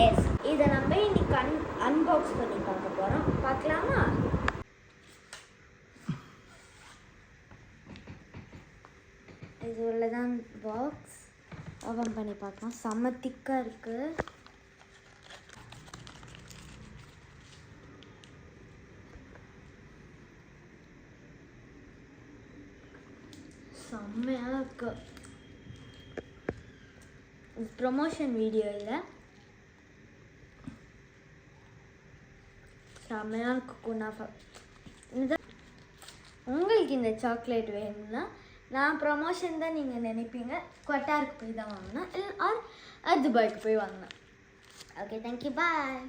S, இதை நம்ம இன்னைக்கு அன்பாக்ஸ் பண்ணி பார்க்க போகிறோம். பார்க்கலாமா? இது உள்ளதான் பாக்ஸ். ஓப்பன் பண்ணி பார்க்கலாம். செம்ம திக்காக இருக்குது. செம்மையாக இருக்கு. இது ப்ரொமோஷன் வீடியோ இல்லை, செம்மையாக இருக்கு குனாஃபா. உங்களுக்கு இந்த சாக்லேட் வேணும்னா நான் ப்ரொமோஷன் தான் நீங்கள் நினைப்பீங்க. கொட்டாருக்கு போய் தான் வாங்கினேன், இல்லை ஆர் துபாய்க்கு போய் வாங்கினேன். ஓகே, தேங்க்யூ, பாய்.